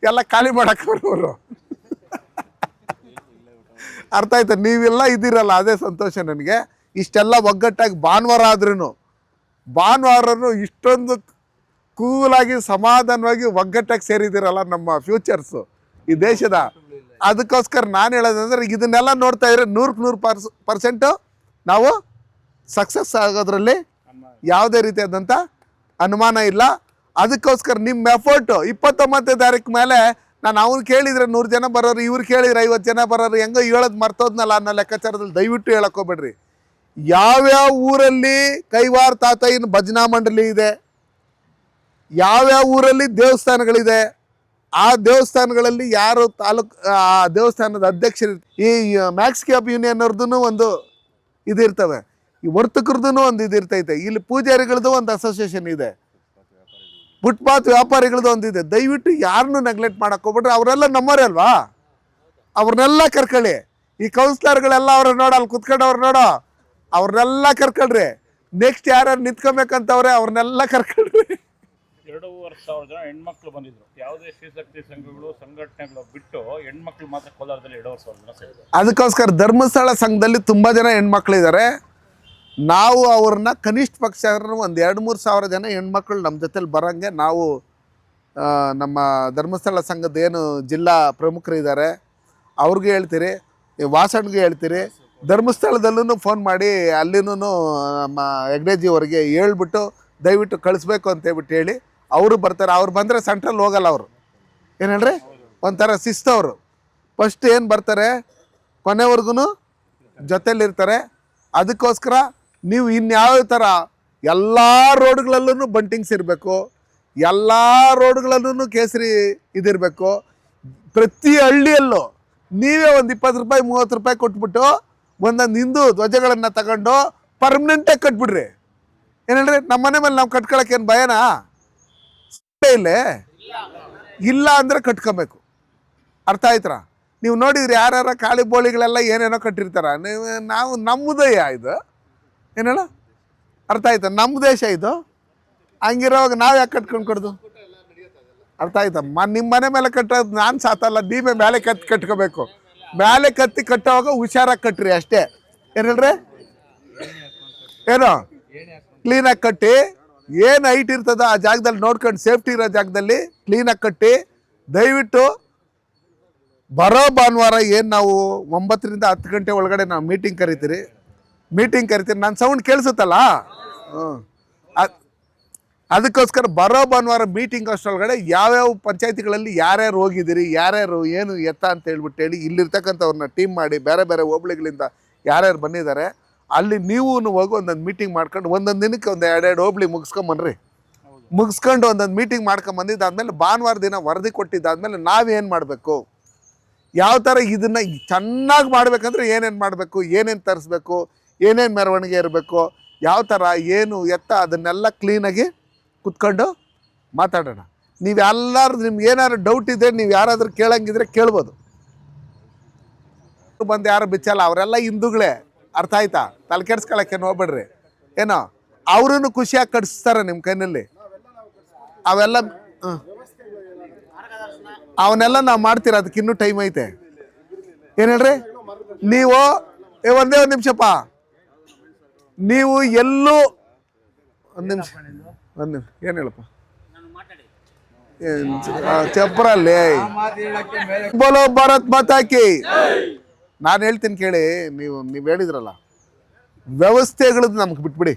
S1: ಎಲ್ಲ ಖಾಲಿ ಮಾಡಕ್ಕೆ ಬರೋರು. ಅರ್ಥ ಆಯ್ತಾ? ನೀವೆಲ್ಲ ಇದ್ದೀರಲ್ಲ, ಅದೇ ಸಂತೋಷ ನನಗೆ. ಇಷ್ಟೆಲ್ಲ ಒಗ್ಗಟ್ಟಾಗಿ ಭಾನುವಾರನು ಇಷ್ಟೊಂದು ಕೂಲಾಗಿ ಸಮಾಧಾನವಾಗಿ ಒಗ್ಗಟ್ಟಾಗಿ ಸೇರಿದ್ದೀರಲ್ಲ ನಮ್ಮ ಫ್ಯೂಚರ್ಸು ಈ ದೇಶದ. ಅದಕ್ಕೋಸ್ಕರ ನಾನು ಹೇಳೋದಂದ್ರೆ, ಇದನ್ನೆಲ್ಲ ನೋಡ್ತಾ ಇದ್ರೆ 100% ನಾವು ಸಕ್ಸಸ್ ಆಗೋದ್ರಲ್ಲಿ ಯಾವುದೇ ರೀತಿಯಾದಂಥ ಅನುಮಾನ ಇಲ್ಲ. ಅದಕ್ಕೋಸ್ಕರ ನಿಮ್ಮ ಎಫರ್ಟು 29ನೇ ತಾರೀಕು ಮೇಲೆ ನಾನು ಅವ್ನು ಕೇಳಿದರೆ 100 ಜನ ಬರೋರು, ಇವ್ರು ಕೇಳಿದ್ರೆ 50 ಜನ ಬರೋರು, ಹೆಂಗೋ ಹೇಳೋದು ಮರ್ತೋದ್ನಲ್ಲ ಅನ್ನೋ ಲೆಕ್ಕಾಚಾರದಲ್ಲಿ ದಯವಿಟ್ಟು ಹೇಳಕ್ಕೆ ಹೋಗ್ಬೇಡ್ರಿ. ಯಾವ್ಯಾವ ಊರಲ್ಲಿ ಕೈವಾರ ತಾತಯ್ಯನ ಭಜನಾ ಮಂಡಳಿ ಇದೆ, ಯಾವ್ಯಾವ ಊರಲ್ಲಿ ದೇವಸ್ಥಾನಗಳಿದೆ, ಆ ದೇವಸ್ಥಾನಗಳಲ್ಲಿ ಯಾರು ಆ ದೇವಸ್ಥಾನದ ಅಧ್ಯಕ್ಷರು, ಈ ಮ್ಯಾಕ್ಸ್ ಕ್ಯಾಪ್ ಯೂನಿಯನ್ ಅವ್ರದ್ದು ಒಂದು ಇದಿರ್ತವೆ, ಈ ವರ್ತಕರದ್ದು ಒಂದು ಇದಿರ್ತೈತೆ, ಇಲ್ಲಿ ಪೂಜಾರಿಗಳದ್ದು ಒಂದು ಅಸೋಸಿಯೇಷನ್ ಇದೆ, ಫುಟ್ಪಾತ್ ವ್ಯಾಪಾರಿಗಳದ್ದು ಒಂದಿದೆ. ದಯವಿಟ್ಟು ಯಾರನ್ನೂ ನೆಗ್ಲೆಕ್ಟ್ ಮಾಡಕ್ಕೆ ಹೋಗ್ಬಿಟ್ರೆ, ಅವರೆಲ್ಲ ನಮ್ಮವರೇ ಅಲ್ವಾ, ಅವ್ರನ್ನೆಲ್ಲ ಕರ್ಕೊಳ್ಳಿ. ಈ ಕೌನ್ಸಿಲರ್ಗಳೆಲ್ಲ ಅವ್ರ ನೋಡೋ, ಅಲ್ಲಿ ಕುತ್ಕೊಂಡು ಅವ್ರು ನೋಡೋ, ಅವ್ರನ್ನೆಲ್ಲ ಕರ್ಕೊಳ್ರಿ. ನೆಕ್ಸ್ಟ್ ಯಾರ್ಯಾರು ನಿಂತ್ಕೊಬೇಕಂತವ್ರೆ ಅವ್ರನ್ನೆಲ್ಲ ಕರ್ಕೊಳ್ರಿ.
S2: 2,500 ಜನ ಹೆಣ್ಮಕ್ಳು ಬಂದಿದ್ರು. ಯಾವುದೇ ಶ್ರೀಶಕ್ತಿ ಸಂಘಗಳು ಸಂಘಟನೆಗಳು ಬಿಟ್ಟು ಹೆಣ್ಮಕ್ಳು ಮಾತ್ರ ಕೋಲಾರದಲ್ಲಿ 2,500 ಜನ ಸೇರಿದ್ರು.
S1: ಅದಕ್ಕೋಸ್ಕರ ಧರ್ಮಸ್ಥಳ ಸಂಘದಲ್ಲಿ ತುಂಬ ಜನ ಹೆಣ್ಮಕ್ಳಿದ್ದಾರೆ. ನಾವು ಅವ್ರನ್ನ ಕನಿಷ್ಠ ಪಕ್ಷ ಒಂದು 2-3 ಸಾವಿರ ಜನ ಹೆಣ್ಮಕ್ಳು ನಮ್ಮ ಜೊತೆಲಿ ಬರೋಂಗೆ ನಾವು ನಮ್ಮ ಧರ್ಮಸ್ಥಳ ಸಂಘದ ಏನು ಜಿಲ್ಲಾ ಪ್ರಮುಖರು ಇದ್ದಾರೆ ಅವ್ರಿಗೆ ಹೇಳ್ತೀರಿ, ವಾಸಣ್ಗೆ ಹೇಳ್ತೀರಿ, ಧರ್ಮಸ್ಥಳದಲ್ಲೂ ಫೋನ್ ಮಾಡಿ ಅಲ್ಲಿನೂ ನಮ್ಮ ಹೆಗ್ಡೆಜಿ ಅವ್ರಿಗೆ ಹೇಳ್ಬಿಟ್ಟು ದಯವಿಟ್ಟು ಕಳಿಸ್ಬೇಕು ಅಂತೇಳ್ಬಿಟ್ಟು ಹೇಳಿ ಅವರು ಬರ್ತಾರೆ. ಅವ್ರು ಬಂದರೆ ಸೆಂಟ್ರಲ್ ಹೋಗಲ್ಲ, ಅವರು ಏನು ಹೇಳ್ರಿ ಒಂಥರ ಶಿಸ್ತವರು. ಫಸ್ಟ್ ಏನು ಬರ್ತಾರೆ ಕೊನೆವರೆಗೂ ಜೊತೆಲಿರ್ತಾರೆ. ಅದಕ್ಕೋಸ್ಕರ ನೀವು ಇನ್ಯಾವ ಥರ ಎಲ್ಲ ರೋಡ್ಗಳಲ್ಲೂ ಬಂಟಿಂಗ್ಸ್ ಇರಬೇಕು, ಎಲ್ಲ ರೋಡ್ಗಳಲ್ಲೂ ಕೇಸರಿ ಇದಿರಬೇಕು. ಪ್ರತಿ ಹಳ್ಳಿಯಲ್ಲೂ ನೀವೇ ಒಂದು 20 ರೂಪಾಯಿ 30 ರೂಪಾಯಿ ಕೊಟ್ಬಿಟ್ಟು ಒಂದೊಂದು ಹಿಂದೂ ಧ್ವಜಗಳನ್ನು ತಗೊಂಡು ಪರ್ಮನೆಂಟಾಗಿ ಕಟ್ಬಿಡ್ರಿ. ಏನು ಹೇಳ್ರಿ, ನಮ್ಮ ಮನೆ ಮೇಲೆ ನಾವು ಕಟ್ಕೊಳಕ್ಕೇನು ಭಯನಾ? ಇಲ್ಲೇ ಇಲ್ಲ ಅಂದರೆ ಕಟ್ಕೊಬೇಕು. ಅರ್ಥ ಆಯ್ತರ? ನೀವು ನೋಡಿದ್ರಿ ಯಾರ್ಯಾರ ಖಾಲಿ ಬೋಳಿಗಳೆಲ್ಲ ಏನೇನೋ ಕಟ್ಟಿರ್ತಾರ. ನಾವು ನಮ್ಮದಯ್ಯ ಇದು, ಏನು ಹೇಳ, ಅರ್ಥ ಆಯ್ತಾ? ನಮ್ಮ ದೇಶ ಇದು. ಹಂಗಿರೋವಾಗ ನಾವು ಯಾಕೆ ಕಟ್ಕೊಂಡು ಕೊಡ್ದು? ಅರ್ಥ ಆಯ್ತಾ? ನಿಮ್ಮ ಮನೆ ಮೇಲೆ ಕಟ್ಟೋದು ನಾನು ಸಾತಲ್ಲ, ನೀವೇ ಮೇಲೆ ಕಟ್ಕೋಬೇಕು. ಮೇಲೆ ಕತ್ತಿ ಕಟ್ಟೋವಾಗ ಹುಷಾರಾಗಿ ಕಟ್ರಿ ಅಷ್ಟೇ. ಏನು ಹೇಳ್ರಿ? ಏನೋ ಕ್ಲೀನಾಗಿ ಕಟ್ಟಿ, ಏನು ಹೈಟ್ ಇರ್ತದ ಆ ಜಾಗದಲ್ಲಿ ನೋಡ್ಕೊಂಡು, ಸೇಫ್ಟಿ ಇರೋ ಜಾಗದಲ್ಲಿ ಕ್ಲೀನಾಗಿ ಕಟ್ಟಿ. ದಯವಿಟ್ಟು ಬರೋ ಭಾನುವಾರ ಏನು ನಾವು 9 ರಿಂದ 10 ಗಂಟೆ ಒಳಗಡೆ ನಾವು ಮೀಟಿಂಗ್ ಕರಿತೀರಿ. ನನ್ನ ಸೌಂಡ್ ಕೇಳಿಸುತ್ತಲ್ಲ? ಅದಕ್ಕೋಸ್ಕರ ಬರೋ ಭಾನುವಾರ ಮೀಟಿಂಗ್ ಅಷ್ಟರೊಳಗಡೆ ಯಾವ್ಯಾವ ಪಂಚಾಯತಿಗಳಲ್ಲಿ ಯಾರ್ಯಾರು ಹೋಗಿದ್ದೀರಿ, ಯಾರ್ಯಾರು ಏನು ಎತ್ತ ಅಂತ ಹೇಳ್ಬಿಟ್ಟು ಹೇಳಿ, ಇಲ್ಲಿರ್ತಕ್ಕಂಥವ್ರನ್ನ ಟೀಮ್ ಮಾಡಿ, ಬೇರೆ ಬೇರೆ ಹೋಬಳಿಗಳಿಂದ ಯಾರ್ಯಾರು ಬಂದಿದ್ದಾರೆ ಅಲ್ಲಿ ನೀವು ಹೋಗಿ ಒಂದೊಂದು ಮೀಟಿಂಗ್ ಮಾಡ್ಕೊಂಡು, ಒಂದೊಂದು ದಿನಕ್ಕೆ ಒಂದು 2 ಹೋಬಳಿ ಮುಗಿಸ್ಕೊಂಬನ್ರಿ. ಮುಗಿಸ್ಕೊಂಡು ಒಂದೊಂದು ಮೀಟಿಂಗ್ ಮಾಡ್ಕೊಂಬಂದಿದ್ದಾದ್ಮೇಲೆ ಭಾನುವಾರ ದಿನ ವರದಿ ಕೊಟ್ಟಿದ್ದಾದ್ಮೇಲೆ ನಾವೇನು ಮಾಡಬೇಕು, ಯಾವ ಥರ ಇದನ್ನು ಚೆನ್ನಾಗಿ ಮಾಡಬೇಕಂದ್ರೆ ಏನೇನು ಮಾಡಬೇಕು, ಏನೇನು ತರಿಸ್ಬೇಕು, ಏನೇನು ಮೆರವಣಿಗೆ ಇರಬೇಕು, ಯಾವ ಥರ ಏನು ಎತ್ತ, ಅದನ್ನೆಲ್ಲ ಕ್ಲೀನಾಗಿ ಕುತ್ಕೊಂಡು ಮಾತಾಡೋಣ. ನೀವು ಎಲ್ಲರೂ ನಿಮ್ಗೆ ಏನಾದ್ರು ಡೌಟ್ ಇದೆ, ನೀವು ಯಾರಾದರೂ ಕೇಳಂಗಿದ್ರೆ ಕೇಳ್ಬೋದು. ಬಂದು ಯಾರು ಬಿಚ್ಚಲ್ಲ, ಅವರೆಲ್ಲ ಹಿಂದೂಗಳೇ. ಅರ್ಥ ಆಯ್ತಾ? ತಲೆ ಕೆಡ್ಸ್ಕೊಳಕ್ಕೆ ಹೋಗ್ಬೇಡ್ರಿ. ಏನೋ ಅವ್ರೂ ಖುಷಿಯಾಗಿ ಕಟ್ಸ್ತಾರೆ ನಿಮ್ಮ ಕೈನಲ್ಲಿ. ಅವೆಲ್ಲ ಅವನ್ನೆಲ್ಲ ನಾವು ಮಾಡ್ತೀರ, ಅದಕ್ಕೆ ಇನ್ನೂ ಟೈಮ್ ಐತೆ. ಏನು ಹೇಳ್ರಿ? ನೀವು ಒಂದೇ ಒಂದು ನಿಮಿಷಪ್ಪ, ನೀವು ಎಲ್ಲೂ ಒಂದು ನಿಮಿಷ ಏನು ಹೇಳಪ್ಪ, ಚಪ್ರಲ್ಲಿ ಬೋಲೋ ಭಾರತ್ ಮಾತಾ ಕಿ. ನಾನು ಹೇಳ್ತೀನಿ ಕೇಳಿ, ನೀವು ಹೇಳಿದ್ರಲ್ಲ, ವ್ಯವಸ್ಥೆಗಳು ನಮಗೆ ಬಿಟ್ಬಿಡಿ.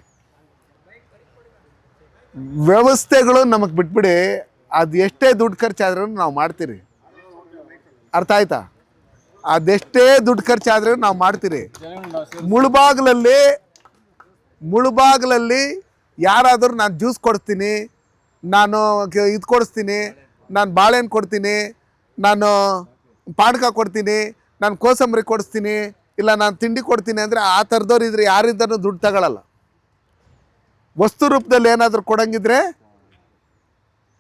S1: ಅದು ಎಷ್ಟೇ ದುಡ್ಡು ಖರ್ಚಾದ್ರೂ ನಾವು ಮಾಡ್ತೀರಿ. ಅರ್ಥ ಆಯ್ತಾ? ಅದೆಷ್ಟೇ ದುಡ್ಡು ಖರ್ಚಾದ್ರೂ ನಾವು ಮಾಡ್ತೀರಿ. ಮುಳುಬಾಗ್ಲಲ್ಲಿ ಯಾರಾದರೂ ನಾನು ಜ್ಯೂಸ್ ಕೊಡಿಸ್ತೀನಿ, ನಾನು ಇದು ಕೊಡಿಸ್ತೀನಿ, ನಾನು ಬಾಳೆಹಣ್ಣು ಕೊಡ್ತೀನಿ, ನಾನು ಪಾನಕ ಕೊಡ್ತೀನಿ, ನಾನು ಕೋಸಂಬರಿ ಕೊಡಿಸ್ತೀನಿ, ಇಲ್ಲ ನಾನು ತಿಂಡಿ ಕೊಡ್ತೀನಿ ಅಂದರೆ ಆ ಥರದವ್ರು ಇದ್ರೆ ಯಾರಿದ್ದರೂ ದುಡ್ಡು ತಗೊಳ್ಳಲ್ಲ. ವಸ್ತು ರೂಪದಲ್ಲಿ ಏನಾದರೂ ಕೊಡಂಗಿದ್ರೆ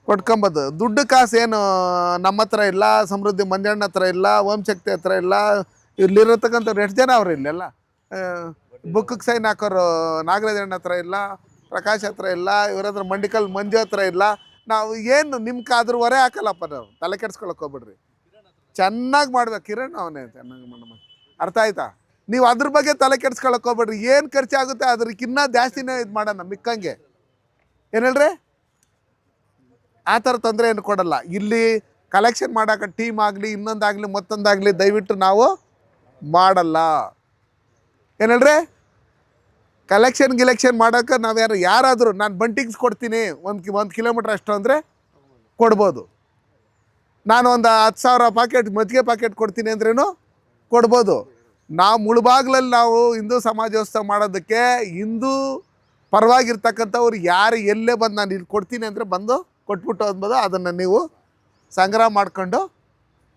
S1: ಕೊಟ್ಕೊಂಬೋದು. ದುಡ್ಡು ಕಾಸು ಏನು ನಮ್ಮ ಹತ್ರ ಇಲ್ಲ, ಸಮೃದ್ಧಿ ಮಂಜಣ್ಣ ಹತ್ರ ಇಲ್ಲ, ಓಂಶಕ್ತಿ ಹತ್ರ ಇಲ್ಲ, ಇಲ್ಲಿರತಕ್ಕಂಥವ್ರು ಎಷ್ಟು ಜನ ಅವ್ರು ಇಲ್ಲೆಲ್ಲ ಬುಕ್ಕಿಗೆ ಸೈನ್ ಹಾಕೋರು ನಾಗರಾಜಣ್ಣ ಹತ್ರ ಇಲ್ಲ, ಪ್ರಕಾಶ್ ಹತ್ರ ಇಲ್ಲ, ಇವ್ರ ಹತ್ರ ಮಂಡಿಕಲ್ ಮಂಜು ಹತ್ರ ಇಲ್ಲ. ನಾವು ಏನು ನಿಮ್ಗೆ ಅದ್ರ ಹೊರೆ ಹಾಕಲ್ಲಪ್ಪ, ನಾವು ತಲೆ ಕೆಡ್ಸ್ಕೊಳಕ್ಕೆ ಹೋಗ್ಬಿಡ್ರಿ. ಚೆನ್ನಾಗಿ ಮಾಡ್ಬೇಕು. ಕಿರಣ್ ಅವನೇ ಚೆನ್ನಾಗಿ ಮಾಡಮ್ಮ. ಅರ್ಥ ಆಯ್ತಾ? ನೀವು ಅದ್ರ ಬಗ್ಗೆ ತಲೆ ಕೆಡ್ಸ್ಕೊಳಕ್ಕೆ ಹೋಗ್ಬೇಡ್ರಿ. ಏನು ಖರ್ಚಾಗುತ್ತೆ ಅದಕ್ಕಿನ್ನ ಜಾಸ್ತಿನೇ ಇದು ಮಾಡೋಣ ಮಿಕ್ಕಂಗೆ. ಏನು ಹೇಳ್ರಿ? ಆ ಥರ ತೊಂದರೆ ಏನು ಕೊಡಲ್ಲ. ಇಲ್ಲಿ ಕಲೆಕ್ಷನ್ ಮಾಡೋಕೆ ಟೀಮ್ ಆಗಲಿ, ಇನ್ನೊಂದಾಗಲಿ, ಮತ್ತೊಂದಾಗಲಿ ದಯವಿಟ್ಟು ನಾವು ಮಾಡಲ್ಲ. ಏನು ಹೇಳ್ರಿ? ಗಿಲೆಕ್ಷನ್ ಮಾಡೋಕೆ ನಾವು ಯಾರಾದರೂ ನಾನು ಬಂಟಿಂಗ್ಸ್ ಕೊಡ್ತೀನಿ 1 ಕಿಲೋಮೀಟ್ರ್ ಅಷ್ಟು ಅಂದರೆ ಕೊಡ್ಬೋದು. ನಾನು ಒಂದು 10,000 ಪಾಕೆಟ್ ಮಜ್ಜಿಗೆ ಪಾಕೆಟ್ ಕೊಡ್ತೀನಿ ಅಂದ್ರೇನು ಕೊಡ್ಬೋದು. ನಾವು ಮುಳುಬಾಗ್ಲಲ್ಲಿ ನಾವು ಹಿಂದೂ ಸಮಾಜೋತ್ಸವ ಮಾಡೋದಕ್ಕೆ ಹಿಂದೂ ಪರವಾಗಿರ್ತಕ್ಕಂಥವ್ರು ಯಾರು ಎಲ್ಲೇ ಬಂದು ನಾನು ಇಲ್ಲಿ ಕೊಡ್ತೀನಿ ಅಂದರೆ ಬಂದು ಕೊಟ್ಬಿಟ್ಟು ಅನ್ಬೋದು. ಅದನ್ನು ನೀವು ಸಂಗ್ರಹ ಮಾಡ್ಕೊಂಡು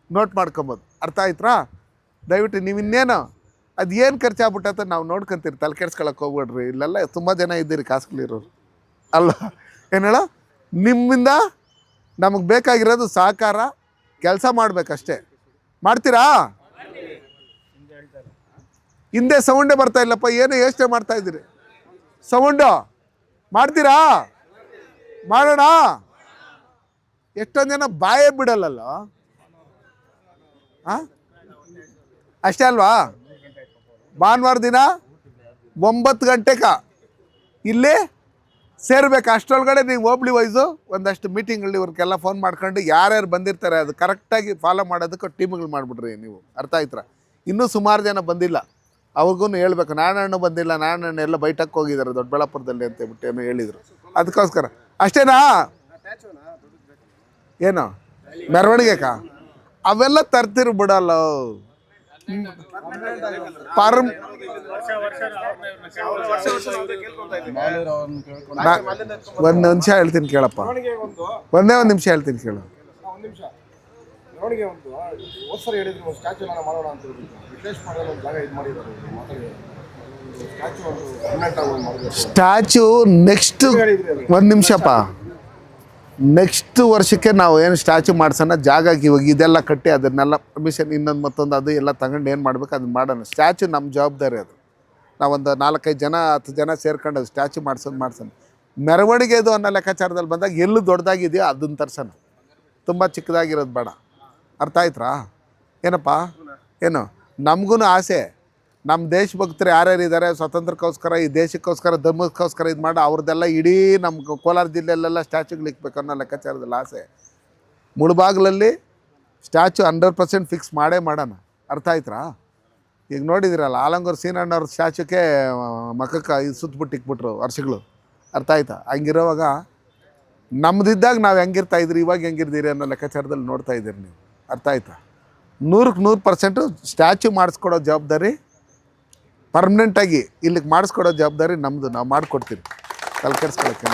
S1: ನೋಟ್ ಮಾಡ್ಕೊಬೋದು. ಅರ್ಥ ಆಯ್ತಾ? ದಯವಿಟ್ಟು ನೀವು ಇನ್ನೇನು ಅದು ಏನು ಖರ್ಚಾಗ್ಬಿಟ್ಟತ್ತ ನಾವು ನೋಡ್ಕೊಂತೀರಿ, ತಲೆ ಕೆಡ್ಸ್ಕೊಳಕ್ಕೆ ಹೋಗ್ಬೇಡ್ರಿ. ಇಲ್ಲೆಲ್ಲ ತುಂಬ ಜನ ಇದ್ದೀರಿ ಕಾಸುಗಳಿರೋರು ಅಲ್ಲ. ಏನು ಹೇಳೋ, ನಿಮ್ಮಿಂದ ನಮಗೆ ಬೇಕಾಗಿರೋದು ಸಹಕಾರ, ಕೆಲಸ ಮಾಡಬೇಕಷ್ಟೇ. ಮಾಡ್ತೀರಾ? ಹಿಂದೆ ಸೌಂಡೇ ಬರ್ತಾ ಇಲ್ಲಪ್ಪ, ಏನೋ ಯೋಚನೆ ಮಾಡ್ತಾ ಇದ್ದೀರಿ. ಸೌಂಡು ಮಾಡ್ತೀರಾ? ಮಾಡೋಣ. ಎಷ್ಟೊಂದು ಜನ ಬಾಯೇ ಬಿಡಲ್ಲಲ್ಲ. ಅಷ್ಟೇ ಅಲ್ವಾ? ಭಾನುವಾರ ದಿನ 9 ಗಂಟೆಗೆ ಇಲ್ಲಿ ಸೇರ್ಬೇಕು. ಅಷ್ಟರೊಳಗಡೆ ನೀವು ಹೋಬ್ಳಿ ವೈಸು ಒಂದಷ್ಟು ಮೀಟಿಂಗ್ಗಳು ಇವ್ರಿಗೆಲ್ಲ ಫೋನ್ ಮಾಡ್ಕೊಂಡು ಯಾರ್ಯಾರು ಬಂದಿರ್ತಾರೆ ಅದು ಕರೆಕ್ಟಾಗಿ ಫಾಲೋ ಮಾಡೋದಕ್ಕೆ ಟೀಮ್ಗಳು ಮಾಡಿಬಿಡ್ರಿ ನೀವು. ಅರ್ಥ ಆಯ್ತಾ? ಇನ್ನೂ ಸುಮಾರು ಜನ ಬಂದಿಲ್ಲ, ಅವ್ರಿಗೂ ಹೇಳ್ಬೇಕು. ನಾರಾಯಣ ಬಂದಿಲ್ಲ, ನಾರಾಯಣ ಎಲ್ಲ ಬೈಟಕ್ಕೆ ಹೋಗಿದ್ದಾರೆ ದೊಡ್ಡಬಳ್ಳಾಪುರದಲ್ಲಿ ಅಂತ ಹೇಳ್ಬಿಟ್ಟು ಏನೋ ಹೇಳಿದರು. ಅದಕ್ಕೋಸ್ಕರ ಅಷ್ಟೇನಾ? ಏನು ಮೆರವಣಿಗೆಕ ಅವೆಲ್ಲ ತರ್ತಿರು ಬಿಡಲ್ಲ. ಒಂದು ನಿಮಿಷ ಹೇಳ್ತೀನಿ ಕೇಳಪ್ಪ, ಒಂದೇ ಒಂದು ನಿಮಿಷ ಹೇಳ್ತೀನಿ ಕೇಳು. ಸ್ಟ್ಯಾಚು ನೆಕ್ಸ್ಟ್ ಒಂದು ನಿಮಿಷಪ್ಪ, ನೆಕ್ಸ್ಟ್ ವರ್ಷಕ್ಕೆ ನಾವು ಏನು ಸ್ಟ್ಯಾಚು ಮಾಡ್ಸೋಣ. ಜಾಗಕ್ಕೆ ಇವಾಗ ಇದೆಲ್ಲ ಕಟ್ಟಿ ಅದನ್ನೆಲ್ಲ ಪರ್ಮಿಷನ್ ಇನ್ನೊಂದು ಮತ್ತೊಂದು ಅದು ಎಲ್ಲ ತಗೊಂಡು ಏನು ಮಾಡ್ಬೇಕು ಅದನ್ನ ಮಾಡೋಣ. ಸ್ಟ್ಯಾಚು ನಮ್ಮ ಜವಾಬ್ದಾರಿ. ಅದು ನಾವೊಂದು 4-5 ಜನ 10 ಜನ ಸೇರ್ಕೊಂಡು ಅದು ಸ್ಟ್ಯಾಚು ಮಾಡ್ಸೋಣ. ಮೆರವಣಿಗೆದು ಅನ್ನೋ ಲೆಕ್ಕಾಚಾರದಲ್ಲಿ ಬಂದಾಗ ಎಲ್ಲೂ ದೊಡ್ಡದಾಗಿದೆಯೋ ಅದನ್ನು ತರ್ಸೋಣ. ತುಂಬ ಚಿಕ್ಕದಾಗಿರೋದು ಬೇಡ. ಅರ್ಥ ಆಯ್ತಾ? ಏನಪ್ಪ ಏನು ನಮಗೂ ಆಸೆ, ನಮ್ಮ ದೇಶಭಕ್ತರು ಯಾರ್ಯಾರು ಇದ್ದಾರೆ ಸ್ವಾತಂತ್ರ್ಯಕ್ಕೋಸ್ಕರ, ಈ ದೇಶಕ್ಕೋಸ್ಕರ, ಧರ್ಮಕ್ಕೋಸ್ಕರ ಇದು ಮಾಡಿ ಅವ್ರದ್ದೆಲ್ಲ ಇಡೀ ನಮ್ಮ ಕೋಲಾರ ಜಿಲ್ಲೆಯಲ್ಲೆಲ್ಲ ಸ್ಟ್ಯಾಚ್ಯೂಗಳು ಇಕ್ಬೇಕು ಅನ್ನೋ ಲೆಕ್ಕಾಚಾರದಲ್ಲಿ ಆಸೆ. ಮುಳುಬಾಗಿಲಲ್ಲಿ ಸ್ಟ್ಯಾಚು 100% ಫಿಕ್ಸ್ ಮಾಡೇ ಮಾಡೋಣ. ಅರ್ಥ ಆಯ್ತಾ? ಈಗ ನೋಡಿದಿರಲ್ಲ ಆಲಂಗೂರು ಸೀನಣ್ಣವ್ರ ಸ್ಟ್ಯಾಚುಕ್ಕೆ ಮಖಕ್ಕೆ ಇದು ಸುತ್ತಬಿಟ್ಟು ಇಕ್ಬಿಟ್ರು ವರ್ಷಗಳು. ಅರ್ಥ ಆಯ್ತಾ? ಹಂಗಿರೋವಾಗ ನಮ್ಮದಿದ್ದಾಗ ನಾವು ಹೆಂಗಿರ್ತಾಯಿದ್ರಿ, ಇವಾಗ ಹೆಂಗಿರ್ತೀರಿ ಅನ್ನೋ ಲೆಕ್ಕಾಚಾರದಲ್ಲಿ ನೋಡ್ತಾ ಇದ್ದೀರಿ ನೀವು. ಅರ್ಥ ಆಯ್ತಾ? 100% ಸ್ಟ್ಯಾಚು ಮಾಡಿಸ್ಕೊಡೋ ಜವಾಬ್ದಾರಿ ಪರ್ಮನೆಂಟಾಗಿ ಇಲ್ಲಿಗೆ ಮಾಡಿಸ್ಕೊಡೋ ಜವಾಬ್ದಾರಿ ನಮ್ಮದು. ನಾವು ಮಾಡಿಕೊಡ್ತೀವಿ, ತಲೆ ಕೆಡಿಸ್ಕೊಳ್ಳೋಕ್ಕೆ.